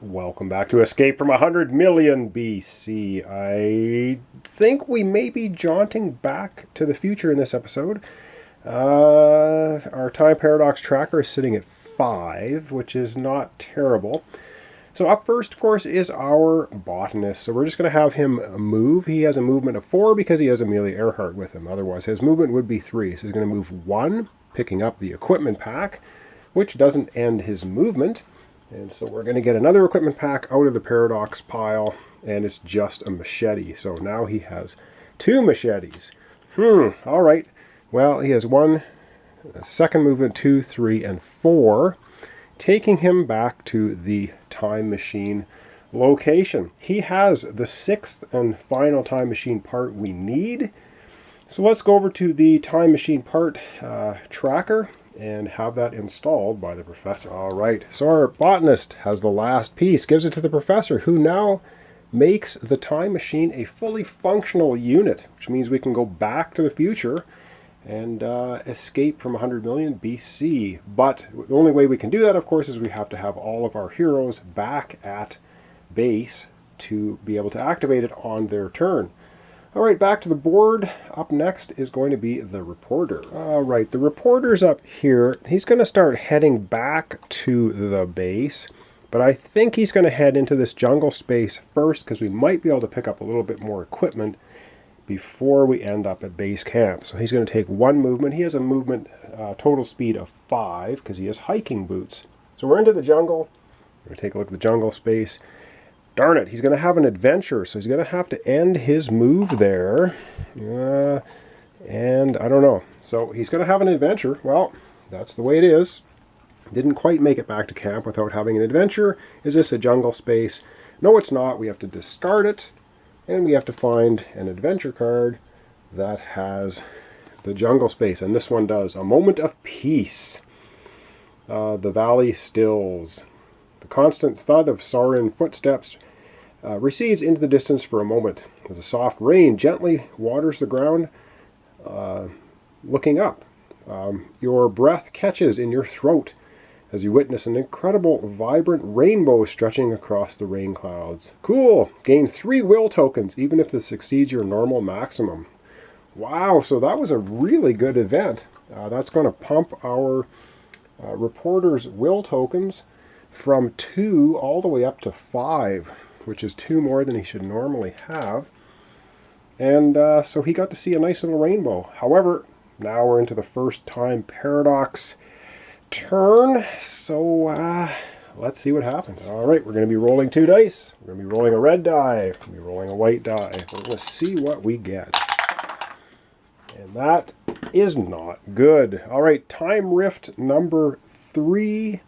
Welcome back to Escape from 100 Million BC. I think we may be jaunting back to the future in this episode. Our time paradox tracker is sitting at 5, which is not terrible. So up first, of course, is our botanist. So we're just going to have him move. He has a movement of 4 because he has Amelia Earhart with him. Otherwise, his movement would be 3. So he's going to move 1, picking up the equipment pack, which doesn't end his movement. And so we're going to get another equipment pack out of the paradox pile, and it's just a machete. So now he has 2 machetes. All right. Well, he has 1, second movement, 2, 3, and 4, taking him back to the time machine location. He has the 6th and final time machine part we need. So let's go over to the time machine part tracker and have that installed by the professor. All right, so our botanist has the last piece, gives it to the professor, who now makes the time machine a fully functional unit, which means we can go back to the future and escape from 100 million BC. But the only way we can do that, of course, is we have to have all of our heroes back at base to be able to activate it on their turn. All right, back to the board. Up next is going to be the reporter. All right, the reporter's up here. He's going to start heading back to the base, but I think he's going to head into this jungle space first because we might be able to pick up a little bit more equipment before we end up at base camp. So he's going to take 1 movement. He has a movement total speed of 5 because he has hiking boots. So we're into the jungle. We're going to take a look at the jungle space. Darn it, he's going to have an adventure, so he's going to have to end his move there. And I don't know. So he's going to have an adventure. Well, that's the way it is. Didn't quite make it back to camp without having an adventure. Is this a jungle space? No, it's not. We have to discard it, and we have to find an adventure card that has the jungle space. And this one does. A moment of peace. The valley stills. The constant thud of saurian footsteps recedes into the distance for a moment as a soft rain gently waters the ground, looking up. Your breath catches in your throat as you witness an incredible, vibrant rainbow stretching across the rain clouds. Cool! Gain 3 will tokens, even if this exceeds your normal maximum. Wow, so that was a really good event. That's going to pump our reporter's will tokens from 2 all the way up to 5, which is 2 more than he should normally have. And so he got to see a nice little rainbow. However, now we're into the first time paradox turn. So let's see what happens. All right, we're going to be rolling 2 dice. We're going to be rolling a red die. We're going to be rolling a white die. We're going to see what we get. And that is not good. All right, time rift number 3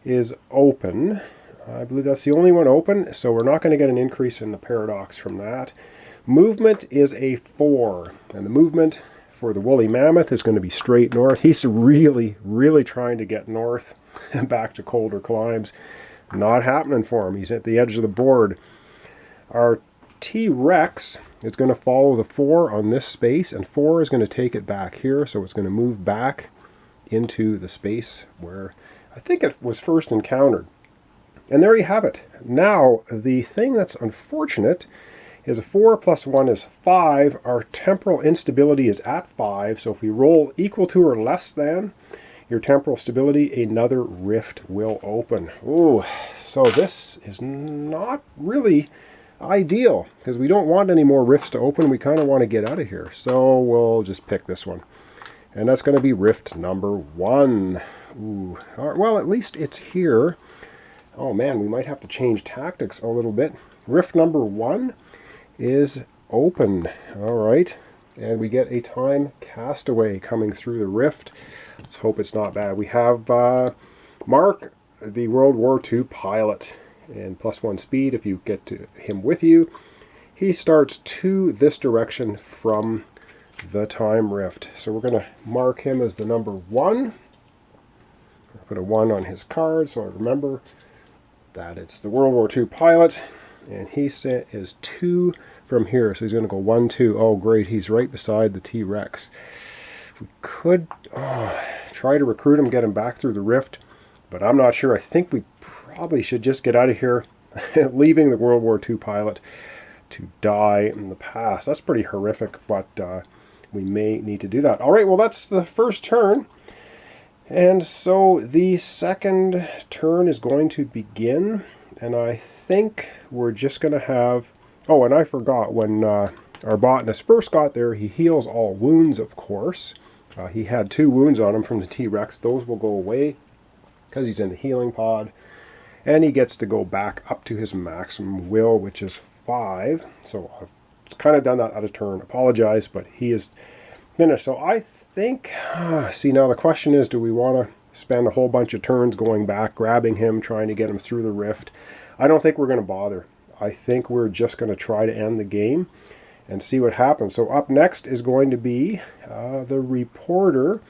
is open. I believe that's the only one open, so we're not going to get an increase in the paradox from that. Movement is a 4, and the movement for the woolly mammoth is going to be straight north. He's really, really trying to get north and back to colder climes. Not happening for him. He's at the edge of the board. Our T-Rex is going to follow the 4 on this space, and 4 is going to take it back here, so it's going to move back into the space where I think it was first encountered. And there you have it. Now, the thing that's unfortunate is a 4 plus 1 is 5. Our temporal instability is at 5, so if we roll equal to or less than your temporal stability, another rift will open. Ooh, so this is not really ideal, because we don't want any more rifts to open. We kind of want to get out of here. So we'll just pick this one. And that's going to be rift number 1. Ooh. All right, well, at least it's here. Oh man, we might have to change tactics a little bit. Rift number 1 is open. All right. And we get a time castaway coming through the rift. Let's hope it's not bad. We have Mark, the World War II pilot, and +1 speed if you get to him with you. He starts to this direction from the time rift. So we're going to mark him as the number 1. Put a 1 on his card so I remember that it's the World War II pilot, and he is 2 from here, so he's going to go 1, 2. Oh great, he's right beside the T-Rex. We could try to recruit him, get him back through the rift, but I'm not sure. I think we probably should just get out of here, leaving the World War II pilot to die in the past. That's pretty horrific, but we may need to do that. All right, well, that's the first turn. And so the second turn is going to begin, and I think we're just going to have... Oh, and I forgot, when our botanist first got there, he heals all wounds, of course. He had 2 wounds on him from the T-Rex. Those will go away because he's in the healing pod. And he gets to go back up to his maximum will, which is 5. So I've kind of done that out of turn. Apologize, but he is finished. So I think, see, now the question is, do we want to spend a whole bunch of turns going back, grabbing him, trying to get him through the rift? I don't think we're going to bother. I think we're just going to try to end the game and see what happens. So up next is going to be the reporter.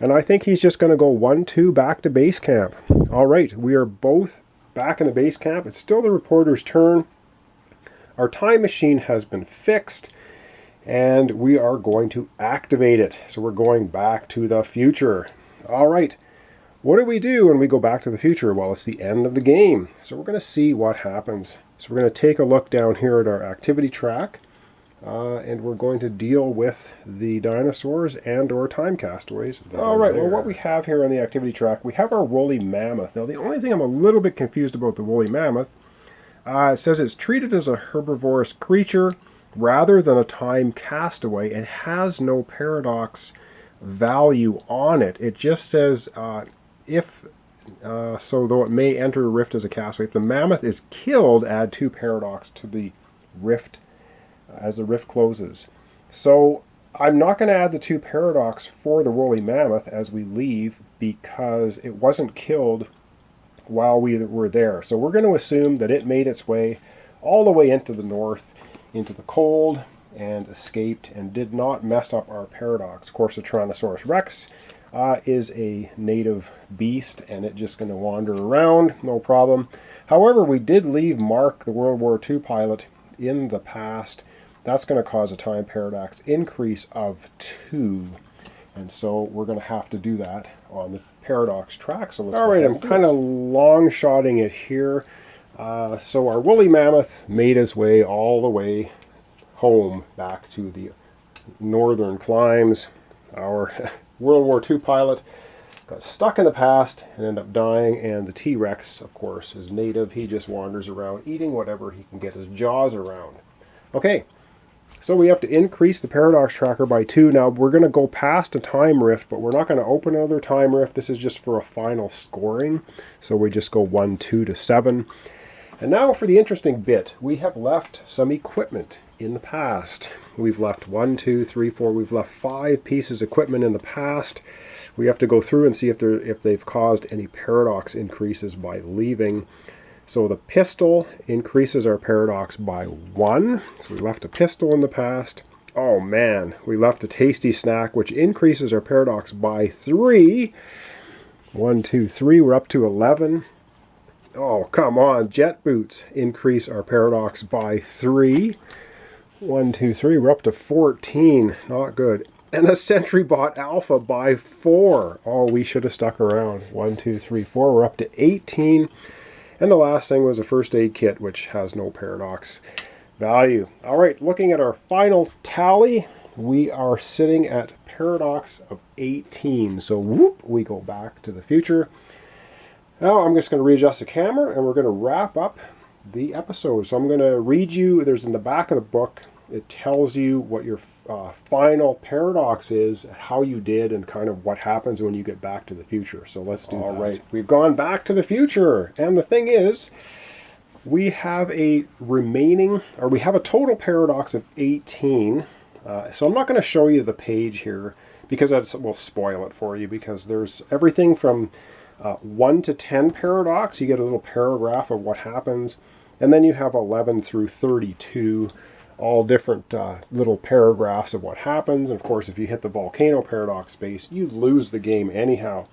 And I think he's just going to go 1-2 back to base camp. All right, we are both back in the base camp. It's still the reporter's turn. Our time machine has been fixed, and we are going to activate it. So we're going back to the future. All right, what do we do when we go back to the future? Well, it's the end of the game. So we're going to see what happens. So we're going to take a look down here at our activity track. And we're going to deal with the dinosaurs and or time castaways. All right, well, what we have here on the activity track, we have our woolly mammoth. Now, the only thing I'm a little bit confused about the woolly mammoth, it says it's treated as a herbivorous creature rather than a time castaway. It has no paradox value on it. It just says so though it may enter a rift as a castaway, if the mammoth is killed, add 2 paradox to the rift as the rift closes. So I'm not going to add the 2 paradox for the woolly mammoth as we leave because it wasn't killed while we were there. So we're going to assume that it made its way all the way into the north, into the cold, and escaped and did not mess up our paradox. Of course, the Tyrannosaurus Rex is a native beast, and it's just going to wander around, no problem. However, we did leave Mark, the World War II pilot, in the past. That's going to cause a time paradox increase of 2. And so we're going to have to do that on the paradox track. So let's all right, I'm kind of long-shotting it here. So our woolly mammoth made his way all the way home back to the northern climes. Our World War II pilot got stuck in the past and ended up dying, and the T-Rex, of course, is native. He just wanders around eating whatever he can get his jaws around. Okay, so we have to increase the paradox tracker by 2. Now we're going to go past a time rift, but we're not going to open another time rift. This is just for a final scoring. So we just go 1-2 to 7. And now for the interesting bit. We have left some equipment in the past. We've left 1, 2, 3, 4. We've left 5 pieces of equipment in the past. We have to go through and see if they've caused any paradox increases by leaving. So the pistol increases our paradox by 1. So we left a pistol in the past. Oh man, we left a tasty snack, which increases our paradox by 3. 1, 2, 3, we're up to 11. Oh, come on, jet boots increase our paradox by 3. 1, 2, 3, we're up to 14. Not good. And the Sentry Bot Alpha by 4. Oh, we should have stuck around. 1, 2, 3, 4, we're up to 18. And the last thing was a first aid kit, which has no paradox value. All right, looking at our final tally, we are sitting at paradox of 18. So whoop, we go back to the future. Now I'm just going to readjust the camera, and we're going to wrap up the episode. So I'm going to read you, there's in the back of the book, it tells you what your final paradox is, how you did, and kind of what happens when you get back to the future. So let's do that. All right, we've gone back to the future. And the thing is, we have a total paradox of 18. So I'm not going to show you the page here because that will spoil it for you, because there's everything from 1 to 10 paradox. You get a little paragraph of what happens. And then you have 11 through 32, all different little paragraphs of what happens. And of course, if you hit the volcano paradox space, you lose the game anyhow.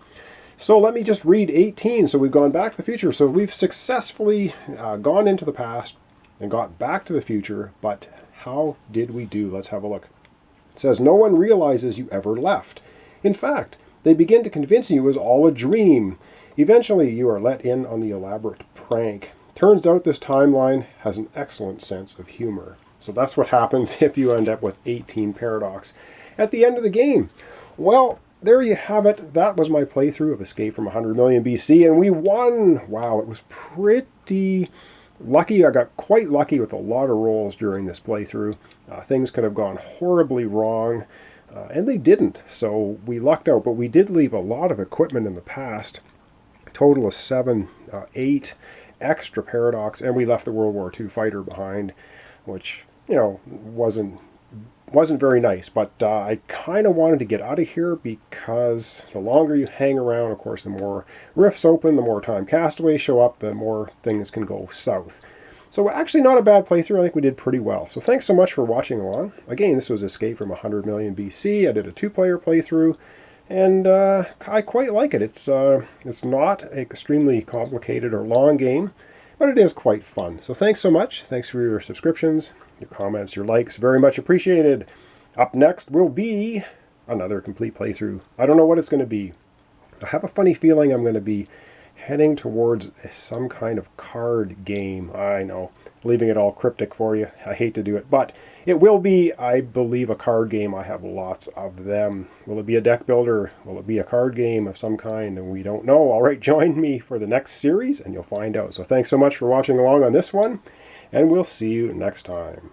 So let me just read 18. So we've gone back to the future. So we've successfully gone into the past and got back to the future. But how did we do? Let's have a look. It says, no one realizes you ever left. In fact, they begin to convince you it was all a dream. Eventually, you are let in on the elaborate prank. Turns out this timeline has an excellent sense of humor. So that's what happens if you end up with 18 paradox at the end of the game. Well, there you have it. That was my playthrough of Escape from 100 Million BC, and we won. Wow, it was pretty lucky. I got quite lucky with a lot of rolls during this playthrough. Things could have gone horribly wrong, and they didn't. So we lucked out, but we did leave a lot of equipment in the past. Total of 8 extra paradox, and we left the World War II fighter behind, which, wasn't very nice, but I kind of wanted to get out of here because the longer you hang around, of course, the more rifts open, the more time castaways show up, the more things can go south. So actually not a bad playthrough. I think we did pretty well. So thanks so much for watching along. Again, this was Escape from 100 Million BC. I did a 2-player playthrough, and I quite like it. It's not an extremely complicated or long game, but it is quite fun. So thanks so much. Thanks for your subscriptions, your comments, your likes. Very much appreciated. Up next will be another complete playthrough. I don't know what it's going to be. I have a funny feeling I'm going to be heading towards some kind of card game. I know, leaving it all cryptic for you. I hate to do it, but it will be, I believe, a card game. I have lots of them. Will it be a deck builder? Will it be a card game of some kind? And we don't know. All right, join me for the next series and you'll find out. So thanks so much for watching along on this one, and we'll see you next time.